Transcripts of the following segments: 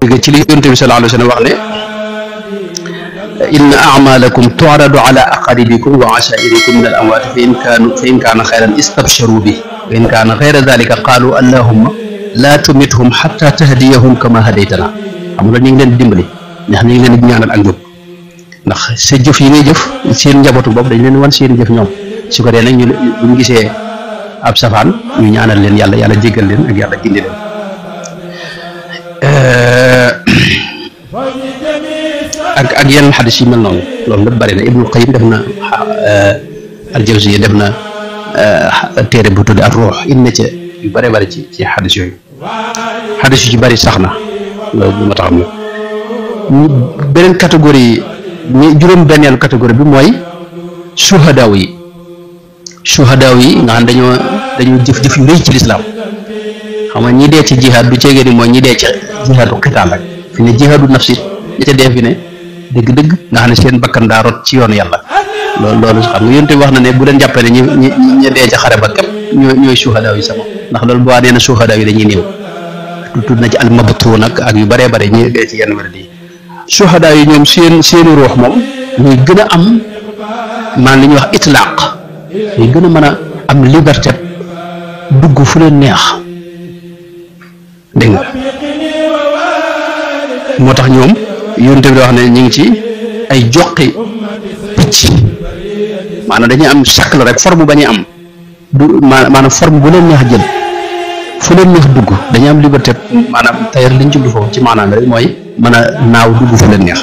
ci li Yonent bi sallallahu alayhi wa sallam wax ne inna a'malakum tu'radu ala aqaribikum wa ashairikum min al amwaat fa in kaana xayran istabsharu bi wa in kaana xayra dalika qaalu allahumma laa tumithum xatta tahdiyahum kama hadaytana xam nga ñu ngi leen di dimbali ndax ñu ngi leen di ñaanal ak njub ndax sa jëf yi ngay jëf seen njabootu bopp dañ leen wan seen jëf ñoom su ko dee nag ñu buñ gisee ab safaan ñu ñaanal leen yàlla jéggal leen ak yàlla gindi leen ak yenn xadis yi mel noonu loolu lépp bari na Ibnul Qayyim def na al-Jawziyya def na téere bu tudd ak ruux indi ca yu bari bari ci xadis yooyu xadis yu ci bari sax na loolu ma tax am na beneen catégorie juróom-benneelu catégorie bi mooy suhadaaw yi nga xam dañoo jëf yu rëy ci lislaam xam nga ñi dee ci jihaad du ceegee ni mooy ñi dee ci jihaadu xitaal rek fi ne jihaadu nafsi ñi ca dee fi ne dëgg-dëgg nga xam ne seen bakkan daa rot ci yoonu yàlla loolu xam nga yonte wax na ne bu leen jàppee ne ñi dee ca xare ba képp ñooy suhadaaw yi sama ndax loolu boo nee na suhadaaw yi dañuy néew tudd na ci almabtuun ak yu baree bare ñi dee ci yenn wér yi suhadaaw yi ñoom seeni ruux moom ñuy gën a am maanaam li ñuy wax itlaaq ñuy gën a mën a am liberté dugg fu leen neex dégg nga moo tax ñoom yonent bi wax ne ñu ngi ci ay joqi picc maanaam dañuy am shakl rek forme ba ñuy am du maanaam forme bu leen neex jël fu leen neex dugg dañuy am liberté maanaam tayar liñ jublu foofu ci maanaam rek mooy mën a naaw dugg fu leen neex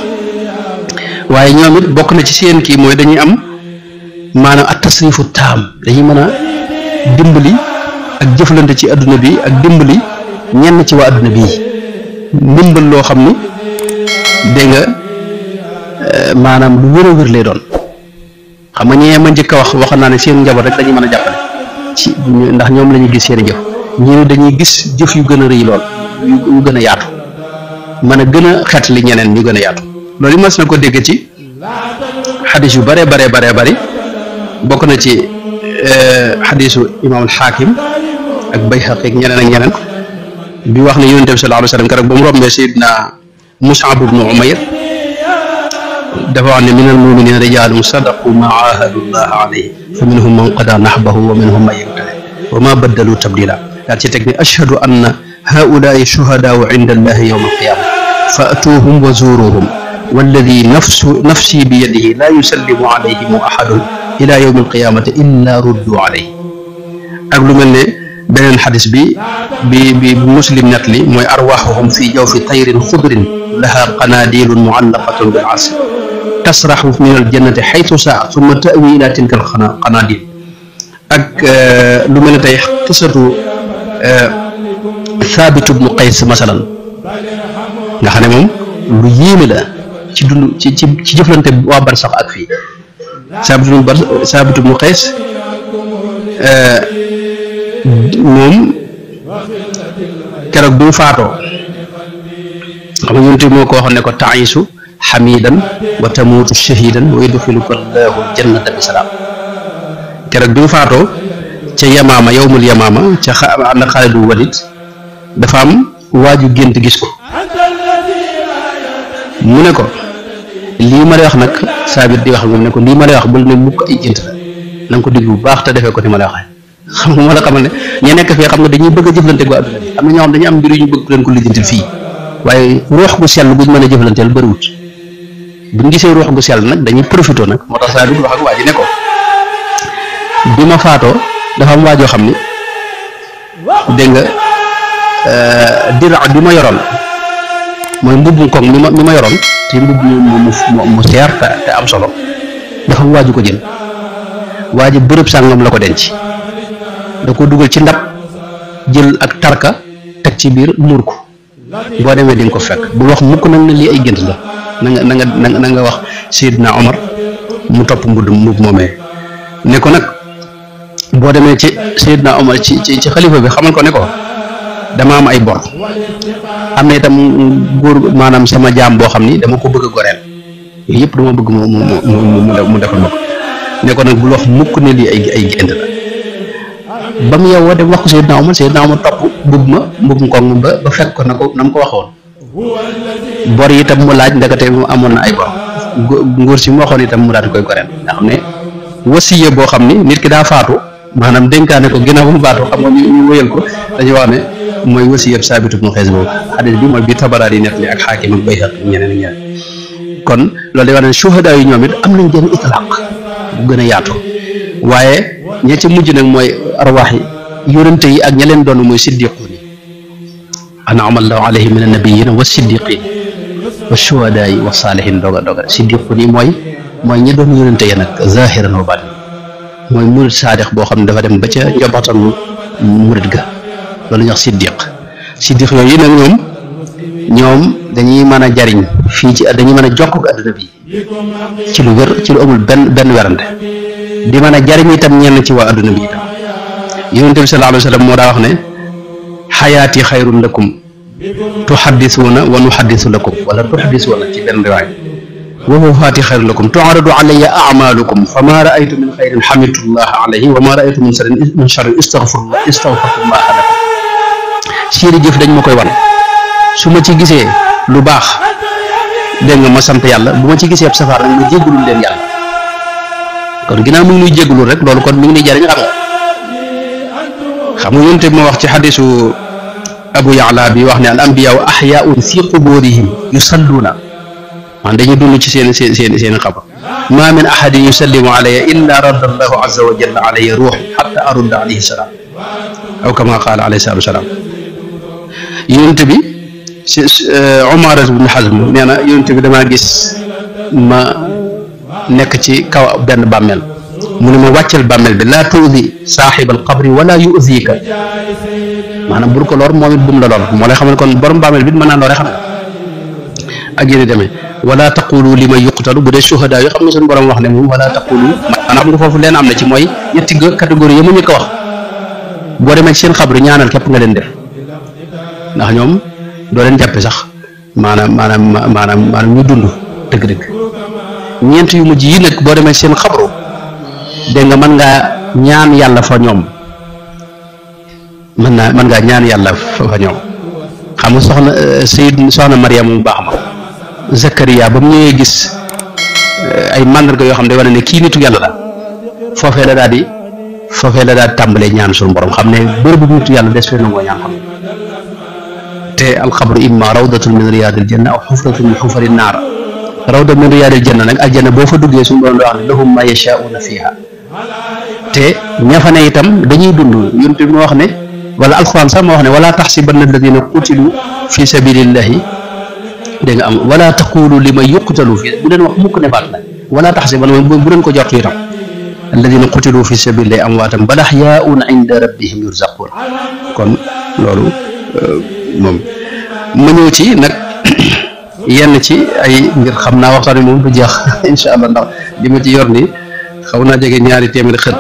waaye ñoom it bokk na ci seen kii mooy dañuy am maanaam at tasrifu taam dañuy mën a dimbali ak jëflante ci adduna bi ak dimbali ñenn ci waa adduna bii ndimbal loo xam ni dégg nga maanaam lu wér a wér lay doon xam nga ñee ma njëkk a wax naa ne seen njaboot rek dañuy mën a jàppale ci ndax ñoom la ñuy gis seen jëf ñii dañuy gis jëf yu gën a rëy lool yu gën a yaatu mën a gën a xeetli ñeneen ñu gën a yaatu loolu yi mas na ko dégg ci xadis yu bare bari bokk na ci xadisu imaamul xaakim ak Bayhaqi ak ñeneen bi wax ne yonent bi sallallahu alayhi wa sallam keroog ba mu rombee Seydina Mus'ab ibnu Umayr dafa wax ne min al muminina rijaalun sadaqu ma aahadu llaha alayhi fa minhum man qada nahbahu wa minhum man yabtali wa ma baddalu tabdila daal ci teg ne ashhadu anna haulaai shuhadaau inda allahi yawma alqiyama fa atuuhum wa zuuruhum walladi nafsi bi yadihi la yusallimu alayhim ahadun ila yawmi alqiyamati illa ruddu alayhi ak lu mel ne beneen xadis bi muslim net li mooy arwaxuhum fi jawfi tayrin xudrin laha qanaadilun muallaqatun bil asr tasraxu min aljannati xaytu saa summa tawi ila tilka alqanaadil ak lu mel ne tey qisatu Thabit ibnu Qays masalan nga xam ne moom lu yéeme la ci dund ci jëflante waa barsax ak fii Thabit ibnu Qays moom keroog bi mu faatoo xam nga yonent bi moo ko waxoon ne ko taisu xamidan wa tamuutu shahidan wa yudxiluka allahu jannata bi salaam keroog bi mu faatoo ca yamaama yowmul yamaama ca ànd ak Xaalid Walid dafa am waaju gént gis ko mu ne ko lii ma lay wax nag Saabit di wax moom ne ko lii ma lay wax bul ne mukk ay gént la na nga ko diglu bu baax te defee ko ni ma lay waxee xam nga moo la xamal ne ñi nekk fii xam nga dañuy bëgg a jëflante gu àdduna bi am na ñoo xam dañuy am mbir yu ñu bëgg leen ko lijjantil fii waaye ruux gu sell buñ mën a jëflanteel bëriwut buñ gisee ruux gu sell nag dañuy profité nag moo tax saa bi wax ak waa ji ne ko bi ma faatoo dafa am waajoo xam ni dégg nga dira bi ma yoroon mooy mbubb koŋ mi ma yoroon te mbubb mu seer te am solo dafa am waaju ko jël waa ji bërëb sàngam la ko denc da ko dugal ci ndab jël ak tarka teg ci biir muur ko boo demee di nga ko fekk bul wax mukk nag ne lii ay gént la na nga wax Seydina Omar mu topp mbubb moomee ne ko nag boo demee ci Seydina Omar ci xalifa bi xamal ko ne ko dama am ay bor am na itam góor maanaam sama jaam boo xam ni dama ko bëgg a goreel yooyu yëpp dama bëgg mu defal ma ko ne ko nag bul wax mukk ne lii ay gént la ba mu yow dem wax ko Seydina Omar topp mbubb koŋ ba fekk ko na mu ko waxoon bor yi itam mu laaj ndekete mu amoon na ay bor nguur si mu waxoon itam mu daal di koy goreel nga xam ne wasiya boo xam ni nit ki daa faatu maanaam dénkaane ko ginnaaw ba mu faatu xam nga ñu wéyal ko dañuy wax ne mooy wasiya Saabit ibnu Qays boobu xadis bi mooy bi Tabaraani yi nettali ak Xaakim ak Bayhaqi ñeneen ak ñeneen kon loolu day wax ne suhadaa yi ñoom it am nañ jëm itlaq bu gën a yaatu waaye ña ci mujj nag mooy arwaax yi yonente yi ak ña leen doon mooy siddiquun yi an'ama Allahu alayhim min annabiyyiina wa siddiqiin wa shuhadaa wa saalihiin doga siddiquun yi mooy ñi doon yonente ya nag zahiran wa baatin mooy murid saadix boo xam ne dafa dem ba ca njabootam murid ga loolu ñuy wax siddiq yooyu nag ñoom dañuy mën a jariñ fii ci dañuy mën a jokk ak adduna bi ci lu wér ci lu amul benn werante di mën a jariñ itam ñenn ci waa adduna bi itam yonente bi sallallahu alayhi wa sallam moo daa wax ne xayaati xayrun lakum tuxaddisuuna wa nuxaddisu lakum wala tuxaddisuuna ci benn riwaay wa wafaati xayrun lakum tu'radu alayya a'maalukum fa maa ra'aytu min xayrin xamidtullaha alayhi wa maa ra'aytu min sharrin istagfartullaha lakum seeni jëf dañ ma koy wan su ma ci gisee lu baax dégg nga ma sant yàlla bu ma ci gisee ab safar nag ma jéggulul leen yàlla kon ginnaaw mu ngi nuy jéggulul rek loolu kon mi ngi nuy jariñ xam nga yonte bi ma wax ci xadisu Abu Ya'la bi wax ne al anbiyaa ahyaa'un fi quburihim yusalluuna man dañuy dund ci seen xabar ma min ahadin yusallimu alayya illa radda allahu azza wa jalla alayya ruuhi hatta arudda alayhi salaam aw kama qaala alayhi salaatu wa salaam yonte bi Umar ibn Hazm nee na yonent bi damaa gis ma nekk ci kaw benn bàmmeel mu ne ma wàccal bàmmeel bi laa tuudi saaxibal qabri wala yu'zika maanaam bul ko lor moom it bu mu la lor moo lay xam ne kon borom bàmmeel bi mën naa lore xam nga ak yéen demee wala taqulu li may yuqtalu bu dee shuhadaa yi xam nga suñu borom wax ne moom wala taqulu maanaam xam nga foofu leen am na ci mooy ñetti catégorie yi ma ñu ko wax boo demee ci seen xabri ñaanal képp nga leen def ndax ñoom doo leen jàppe sax maanaam ñu dund dëgg-dëgg ñeent yu mujj yi nag boo demee seen xabru dégg nga mën ngaa ñaan yàlla fa ñoom mën ngaa ñaan yàlla fa ñoom xam nga soxna Mariam mu baax ma Zakariya ba mu ñëwee gis ay màndarga yoo xam ne day wane ne kii nitu yàlla la foofee la daal di tàmbalee ñaan suñu borom xam ne bërëb bu nitu yàlla des fee nangoo ñaan xam te alxabru imma rawdatun min riyaadil janna aw xufratun min xufari naar rawda min riyaadil janna nag aljanna boo fa duggee suñu borom wax ne lahum ma yashaa'una fiha te ña fa ne itam dañuy dund yonent bi moo wax ne wala alxuraan sax moo wax ne wala taxsibanna alladina qutilu fi sabilillahi dégg nga am wala taqulu li man yuqtalu fi bu leen wax mukk ne baat nag wala taxsibanna bu leen ko jortu itam alladina qutilu fi sabilillahi amwaatan bal ahyaa'un inda rabbihim yurzaqun kon loolu moom ma ñëw ci nag yenn ci ay ngir xam naa waxtaan moom du jeex incha allah ndax li ma ci yor nii xaw naa jege ñaari téeméeri xët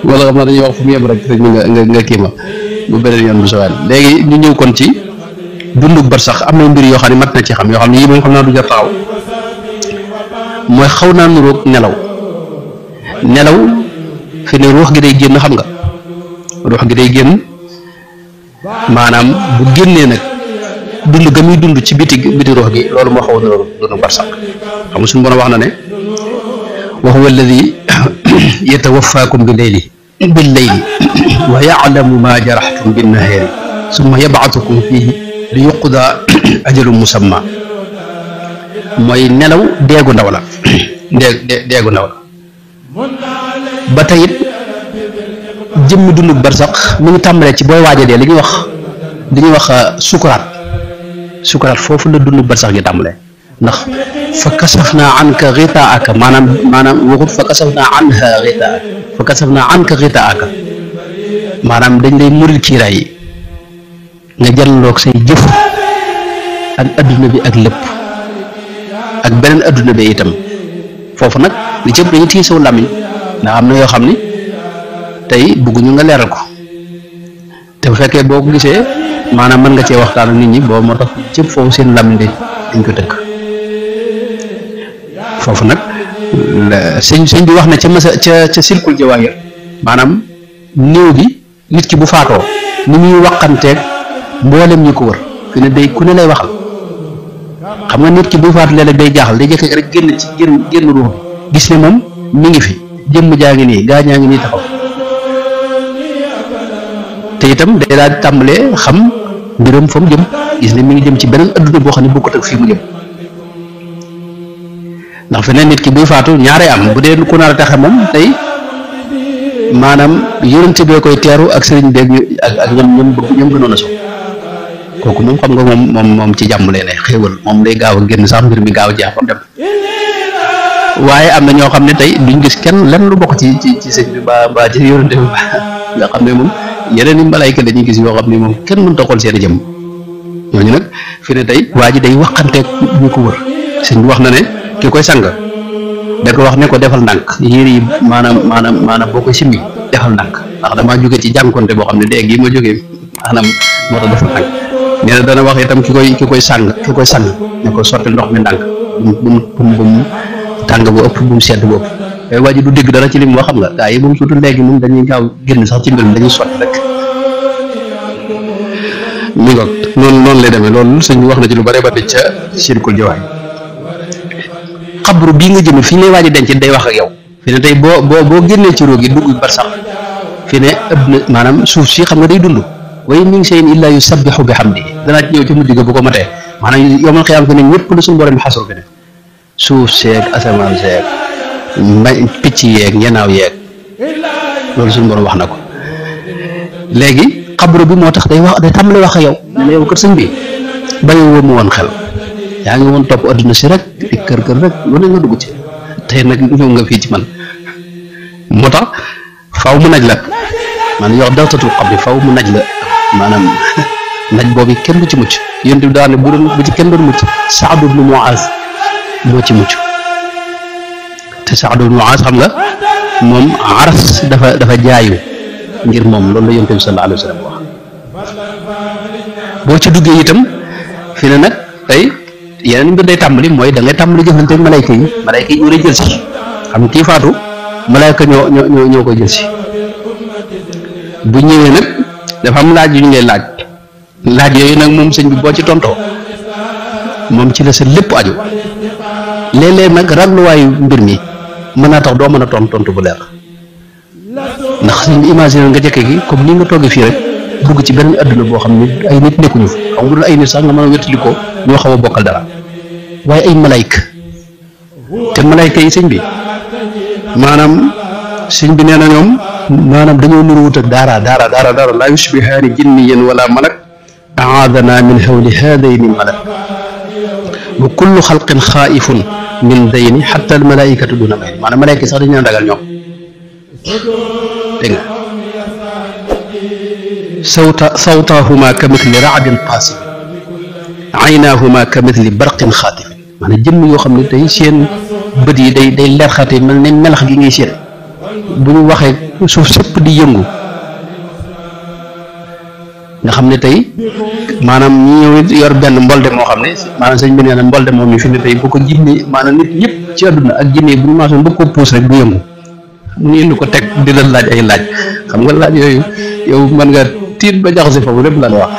wala xam naa dañuy wax fu mu yem rek nga kii ma bu beneen yoon bu sowaan léegi ñu ñëw kon ci dundu bar sax am na mbir yoo xam ne mat na ci xam yoo xam ne yii moom xam naa du jar taxaw mooy xaw naa nuroog nelaw fi ne ruux gi day génn xam nga ruux gi day génn maanaam bu génnee nag dund ga muy dund ci biti ruux gi loolu moo xaw a dund barsax xam nga suñu borom wax na ne wa huwa alladi yatawaffaakum bil layli wa ya'lamu ma jaraxtum bin nahaari summa yab'atukum fiihi li yuqda ajalun musamma mooy nelaw deegu ndaw la deegu ndaw la ba tey it jëmmi dundu barsax mi ngi tàmbalee ci booy waaja dee li ñuy wax sukuraat foofu la dundu barsax gi tàmbalee ndax fa kasafnaa anka ghitaa'aka maanaam waxut fa kasafnaa anha ghitaa'aka fa kasafnaa anka ghitaa'aka maanaam dañ lay muril kiiraay yi nga jàlloog say jëf ak adduna bi ak lépp ak beneen adduna bi itam foofu nag li cëpp dañu téye saw làmmiñ ndax am na yoo xam ni tey bëgguñu nga leeral ko te bu fekkee boo ko gisee maanaam mën nga cee waxtaan ak nit ñi boobu moo tax cëpp foofu seen làmmiñ dañ ko tënk foofu nag sëñ bi wax na ca silkul jawaahir maanaam néew bi nit ki bu faatoo ni muy waqanteeg mboolem ñi ko wër fi ne day ku ne lay waxal xam nga nit ki buy faatu léeg-léeg day jaaxal day jëkk rek génn ci génn ruux bi gis ne moom mi ngi fi jëmm jaa ngi nii gaañaa ngi nii taxaw te itam day daal di tàmbalee xam mbiram fa mu jëm gis ne mi ngi jëm ci beneen adduna boo xam ne bokkut ak fii mu jëm ndax fi ne nit ki buy faatu ñaare am bu dee ku nar a taxe moom tey maanaam yonent bee koy teeru ak sëriñ beeg ak ñoom gënoon a so kooku moom xam nga moom ci jàmm lay ne xéewal moom day gaaw a génn sax mbir mi gaaw a jeex ba mu dem waaye am na ñoo xam ne tey duñ gis kenn lenn lu bokk ci sëñ bi ba ci yonent bi ba nga xam ne moom yeneen i malayka dañuy gis yoo xam ne moom kenn mënut a xool seen i jëm ñooñu nag fi ne tey waa ji day waxanteeg ñu ko wër sëñ bi wax na ne ki koy sang da ko wax ne ko defal ndànk yére yi maanaam boo koy simmi defal ndànk ndax damaa jóge ci jànkonte boo xam ne léegi yi ma jógee maanaam moo tax defal ndànk nee na dana wax itam ki koy sang ne ko sotti ndox mi ndànk bu mu tàng bu ëpp bu mu sedd bu ëpp waaye waa ji du dégg dara ci li mu wax xam nga gaa yi moom surtout léegi moom dañuy gaaw génn sax ci mbir mi dañuy sotti rek mi ngoog noonu lay demee loolu sëñ bi wax na ci lu bare ba ca sirkul jawaay xabru bii nga jëm fi ne waaj a denc day wax ak yow fi ne tey boo génnee ci róog yi dugg bar sax fi ne ëpp na maanaam suuf si xam nga day dund waaye min shay'in illaa yusabbihu bi hamdihi danaa ci ñëw ci mujj ga bu ko matee maanaam yawmal qiyaama fi ne ñëpp lu suñu borom bi xasru fi ne suuf seeg asamaan seeg picc yeeg ñenaaw yeeg loolu suñu borom wax na ko léegi xabru bi moo tax day tàmbali wax ak yow ne la yow kër sëñ bi bàyyi woo mu woon xel yaa ngi woon topp adduna si rek di kër rek lu ne nga dugg ci tey nag ñëw nga fii ci man moo tax faw mu naj la maanaam yow dawtatul xabri faw mu naj la maanaam naj boobu kenn du ci mucc yéen tamit daal ne bu ci kenn doon mucc Saad ibnu Muaaz moo ci mucc te Saad ibnu Muaaz xam nga moom aras dafa jaayu ngir moom loolu la yonent bi sallallahu alayhi wa sallam wax boo ci duggee itam fi ne nag tey yeneen mbir day tàmbali mooy da ngay tàmbali jëflante ak malayka yi ñoo lay jël si xam nga kii faatu malayka ñoo koy jël si bu ñëwee nag dafa am laaj yu ñu lay laaj yooyu nag moom sëñ bi boo ci tontoo moom ci la sa lépp aju léeg-léeg nag ragluwaayu mbir mi mën naa tax doo mën a tontu bu leer ndax sëñ bi imaginer nga jëkke gi comme ni nga toogee fii rek dugg ci beneen adduna boo xam ne ay nit nekkuñu fa xam nga dul ay nit sax nga mën a wétali ko ñoo xaw a bokkal dara waaye ay malayka te malayka yi sëñ bi maanaam sëñ bi nee na ñoom maanaam dañoo nuru wut ak dara laa yushbihaani jinniyan wala malak aadana min hawli haadayni malak wa kullu xalqin xaaifun min dayni xatta al malaikatu duna may maanaam malayka yi sax dañu leen ragal ñoom dégg nga sawtaahuma ka mithli raadin qaasib aynaahuma ka mithli barqin xaatif maanaam jëmm yoo xam ne tey seen bët yi day leer xaate mel ne melax gi ngay seen bu ñu waxee suuf sëpp di yëngu nga xam ne tey maanaam ñi ñëw yor benn mbolde moo xam ne maanaam sëñ bi nee na mbolde moom mi fi ne tey bu ko jinne maanaam nit ñëpp ci àdduna ak jinne bu ñu maasoon bëgg ko puus rek du yëngu mu indi ko teg di la laaj ay laaj xam nga laaj yooyu yow mën nga tiit ba jaxase foofu lépp la wax